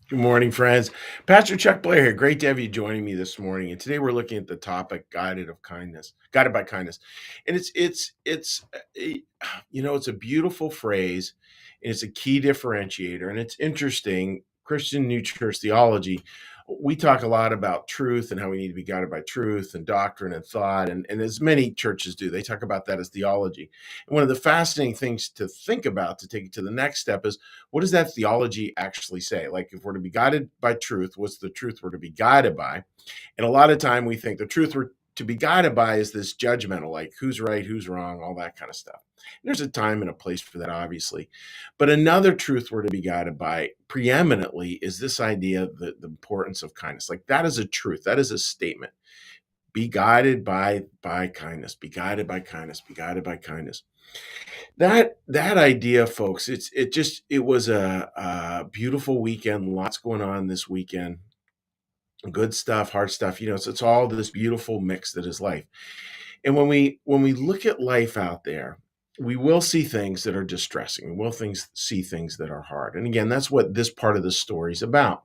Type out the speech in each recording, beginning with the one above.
Good morning, friends. Pastor Chuck Blair here. Great to have you joining me this morning. And today we're looking at the topic guided by kindness. And it's a beautiful phrase and it's a key differentiator. And it's interesting. Christian New Church theology, we talk a lot about truth and how we need to be guided by truth and doctrine and thought. And as many churches do, they talk about that as theology. And one of the fascinating things to think about to take it to the next step is, what does that theology actually say? Like, if we're to be guided by truth, what's the truth we're to be guided by? And a lot of time we think the truth we're to be guided by is this judgmental, like who's right, who's wrong, all that kind of stuff. And there's a time and a place for that, obviously. But another truth we're to be guided by preeminently is this idea of the importance of kindness. Like, that is a truth, that is a statement. Be guided by kindness, be guided by kindness, be guided by kindness. That idea, folks, it was a beautiful weekend. Lots going on this weekend. Good stuff, hard stuff. It's all this beautiful mix that is life. And when we look at life out there, we will see things that are distressing. We'll see things that are hard. And again, that's what this part of the story is about.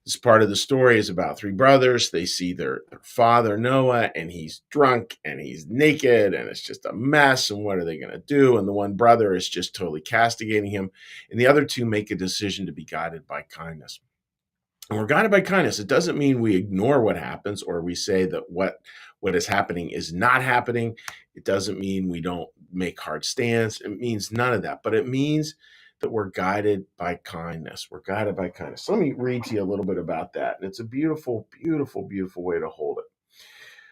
This part of the story is about three brothers. They see their father, Noah, and he's drunk and he's naked and it's just a mess. And what are they going to do? And the one brother is just totally castigating him. And the other two make a decision to be guided by kindness. And we're guided by kindness. It doesn't mean we ignore what happens or we say that what is happening is not happening. It doesn't mean we don't make hard stands. It means none of that. But it means that we're guided by kindness. We're guided by kindness. So let me read to you a little bit about that. And it's a beautiful, beautiful, beautiful way to hold it.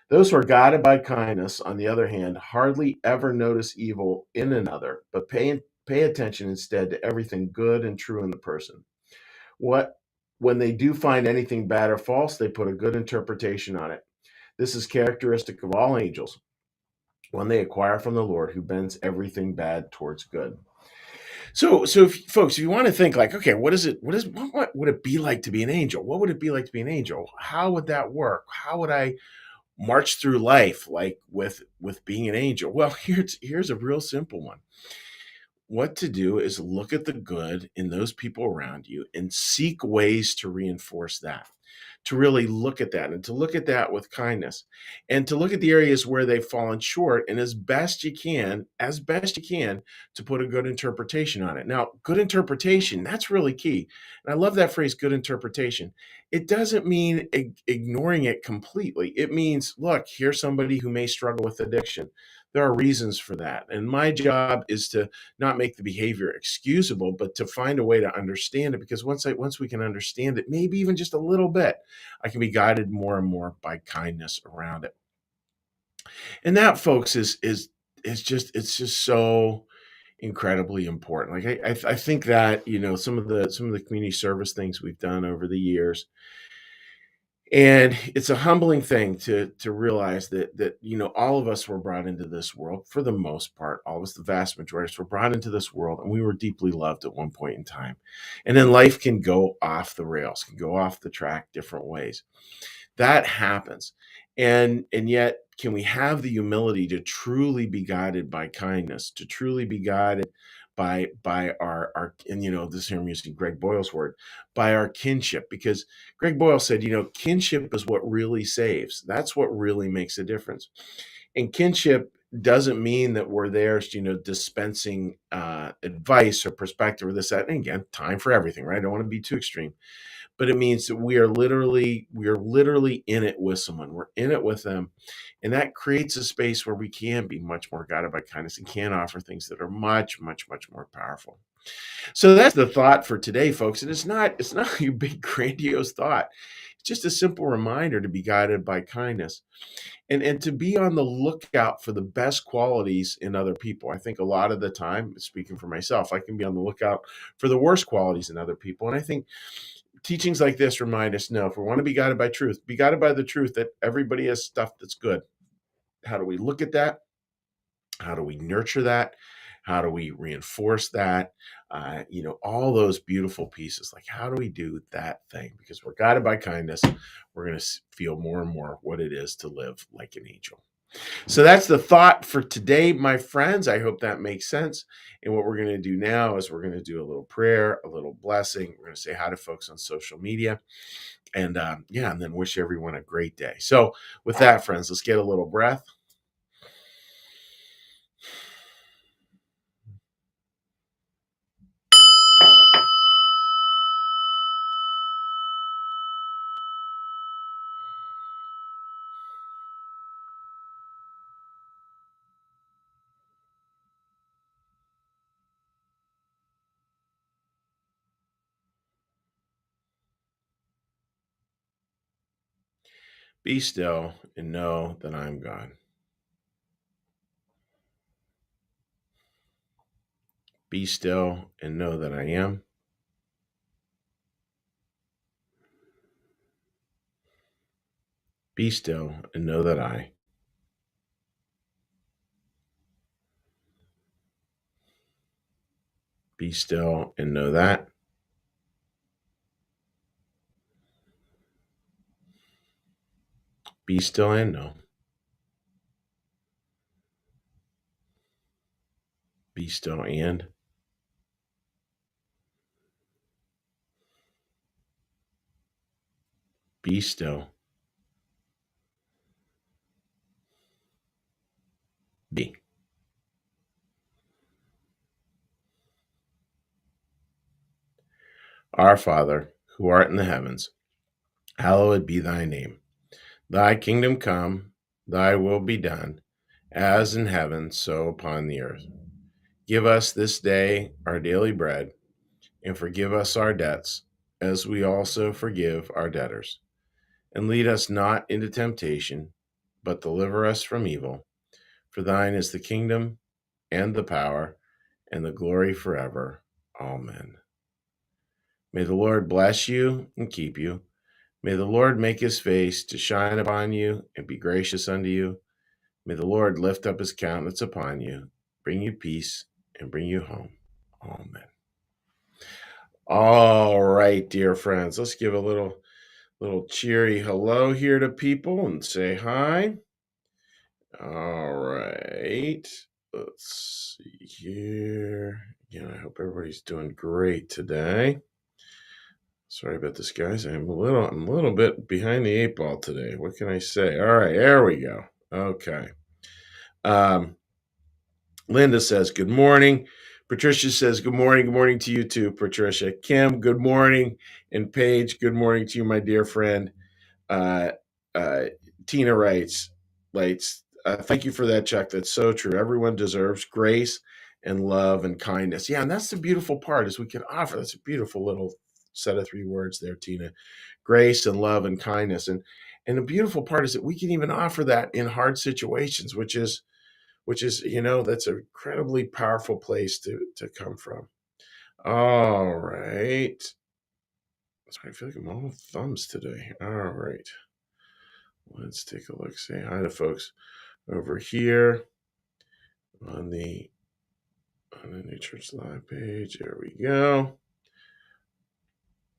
Those who are guided by kindness, on the other hand, hardly ever notice evil in another, but pay attention instead to everything good and true in the person. What When they do find anything bad or false, they put a good interpretation on it. This is characteristic of all angels, one they acquire from the Lord, who bends everything bad towards good. So folks, if you want to think like, okay, what would it be like to be an angel? What would it be like to be an angel? How would that work? How would I march through life like with being an angel? Well, here's a real simple one. What to do is look at the good in those people around you and seek ways to reinforce that, to really look at that and to look at that with kindness and to look at the areas where they've fallen short, and as best you can, to put a good interpretation on it. Now, good interpretation, that's really key. And I love that phrase, good interpretation. It doesn't mean ignoring it completely. It means, look, here's somebody who may struggle with addiction. There are reasons for that. And my job is to not make the behavior excusable, but to find a way to understand it. Because once we can understand it, maybe even just a little bit, I can be guided more and more by kindness around it. And that, folks, it's just so incredibly important. Like I think that some of the community service things we've done over the years, and it's a humbling thing to realize that all of us were brought into this world, for the most part, all of us, the vast majority of us, were brought into this world, and we were deeply loved at one point in time. And then life can go off the rails, can go off the track different ways. That happens. And yet, can we have the humility to truly be guided by kindness, to truly be guided by our and this here I'm using Greg Boyle's word, by our kinship? Because Greg Boyle said, kinship is what really saves. That's what really makes a difference. And kinship doesn't mean that we're there, dispensing advice or perspective or this, that. And again, time for everything, right? I don't want to be too extreme, but it means that we are literally in it with someone. We're in it with them, and that creates a space where we can be much more guided by kindness and can offer things that are much, much, much more powerful. So that's the thought for today, folks. And it's not a big grandiose thought. It's just a simple reminder to be guided by kindness and to be on the lookout for the best qualities in other people. I think a lot of the time, speaking for myself, I can be on the lookout for the worst qualities in other people. And I think teachings like this remind us, no, if we want to be guided by truth, be guided by the truth that everybody has stuff that's good. How do we look at that? How do we nurture that? How do we reinforce that? All those beautiful pieces. Like, how do we do that thing? Because we're guided by kindness, we're going to feel more and more what it is to live like an angel. So that's the thought for today, my friends. I hope that makes sense. And what we're going to do now is we're going to do a little prayer, a little blessing. We're going to say hi to folks on social media, and yeah, and then wish everyone a great day. So with that, friends, let's get a little breath. Be still and know that I'm God. Be still and know that I am. Be still and know that I. Be still and know that. Be still and know. Be still and. Be still. Be. Our Father, who art in the heavens, hallowed be thy name. Thy kingdom come, thy will be done, as in heaven, so upon the earth. Give us this day our daily bread, and forgive us our debts, as we also forgive our debtors. And lead us not into temptation, but deliver us from evil. For thine is the kingdom, and the power, and the glory forever. Amen. May the Lord bless you and keep you. May the Lord make his face to shine upon you and be gracious unto you. May the Lord lift up his countenance upon you, bring you peace, and bring you home. Amen. All right, dear friends, let's give a little cheery hello here to people and say hi. All right. Let's see here. Again, I hope everybody's doing great today. Sorry about this, guys. I'm a little bit behind the eight ball today. What can I say? All right, there we go. Okay. Linda says, good morning. Patricia says, good morning. Good morning to you too, Patricia. Kim, good morning. And Paige, good morning to you, my dear friend. Uh, Tina writes, thank you for that, Chuck. That's so true. Everyone deserves grace and love and kindness. Yeah, and that's the beautiful part is we can offer. That's a beautiful little set of 3 words there, Tina. Grace and love and kindness. And the beautiful part is that we can even offer that in hard situations, which is that's an incredibly powerful place to come from. All right. Sorry, I feel like I'm all thumbs today. All right. Let's take a look. Say hi to folks over here on the New Church Live page. There we go.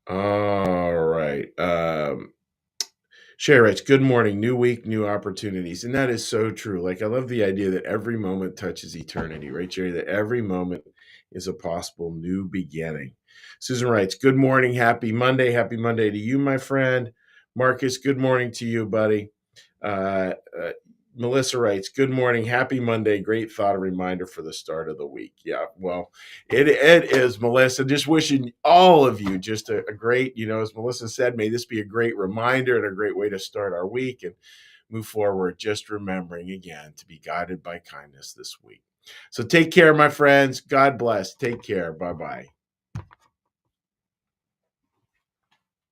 All right. Sherry writes, good morning, new week, new opportunities. And that is so true. Like, I love the idea that every moment touches eternity, right, Sherry? That every moment is a possible new beginning. Susan writes, good morning, happy Monday. Happy Monday to you, my friend. Marcus, good morning to you, buddy. Melissa writes, good morning, happy Monday. Great thought, a reminder for the start of the week. Yeah, well, it is, Melissa. Just wishing all of you just a great, as Melissa said, may this be a great reminder and a great way to start our week and move forward. Just remembering again to be guided by kindness this week. So take care, my friends. God bless. Take care. Bye-bye.